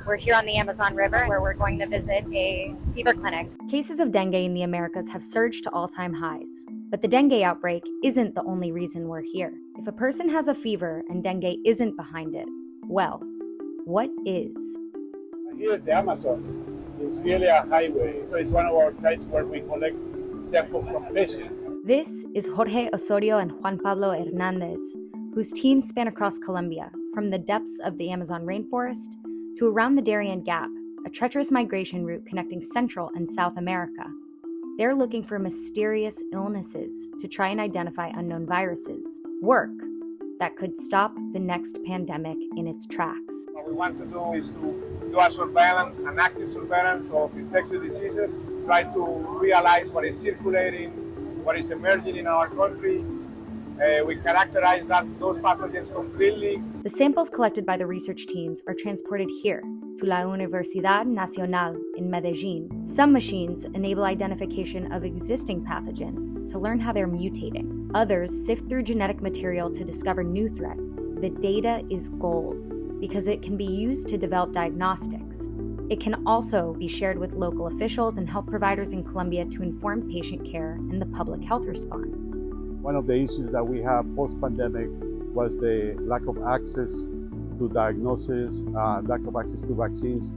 We're here on the Amazon River where we're going to visit a fever clinic. Cases of dengue in the Americas have surged to all-time highs. But the dengue outbreak isn't the only reason we're here. If a person has a fever and dengue isn't behind it, well, what is? Here at the Amazon, it's really a highway. So it's one of our sites where we collect samples from patients. This is Jorge Osorio and Juan Pablo Hernandez, whose teams span across Colombia, from the depths of the Amazon rainforest to around the Darien Gap, a treacherous migration route connecting Central and South America. They're looking for mysterious illnesses to try and identify unknown viruses. Work that could stop the next pandemic in its tracks. What we want to do is to do a surveillance, an active surveillance of infectious diseases, try to realize what is circulating, what is emerging in our country. We characterize those pathogens completely. The samples collected by the research teams are transported here to La Universidad Nacional in Medellin. Some machines enable identification of existing pathogens to learn how they're mutating. Others sift through genetic material to discover new threats. The data is gold because it can be used to develop diagnostics. It can also be shared with local officials and health providers in Colombia to inform patient care and the public health response. One of the issues that we have post-pandemic was the lack of access to diagnosis, lack of access to vaccines.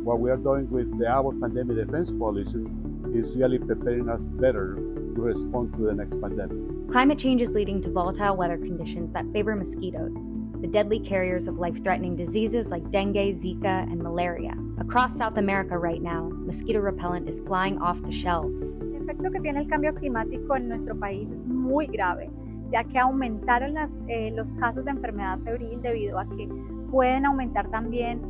What we are doing with the Abbott Pandemic Defense Coalition is really preparing us better to respond to the next pandemic. Climate change is leading to volatile weather conditions that favor mosquitoes, the deadly carriers of life-threatening diseases like dengue, Zika, and malaria. Across South America right now, mosquito repellent is flying off the shelves. El efecto que tiene el cambio climático en nuestro país es muy grave, ya que aumentaron los casos de enfermedad febril debido a que pueden aumentar también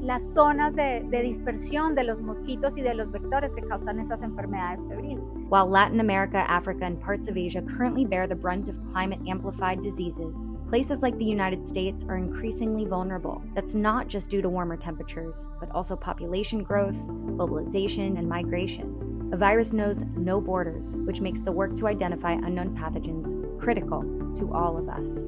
las zonas de dispersión de los mosquitos y de los vectores que causan esas enfermedades febriles. While Latin America, Africa, and parts of Asia currently bear the brunt of climate-amplified diseases, places like the United States are increasingly vulnerable. That's not just due to warmer temperatures, but also population growth, globalization, and migration. A virus knows no borders, which makes the work to identify unknown pathogens critical to all of us.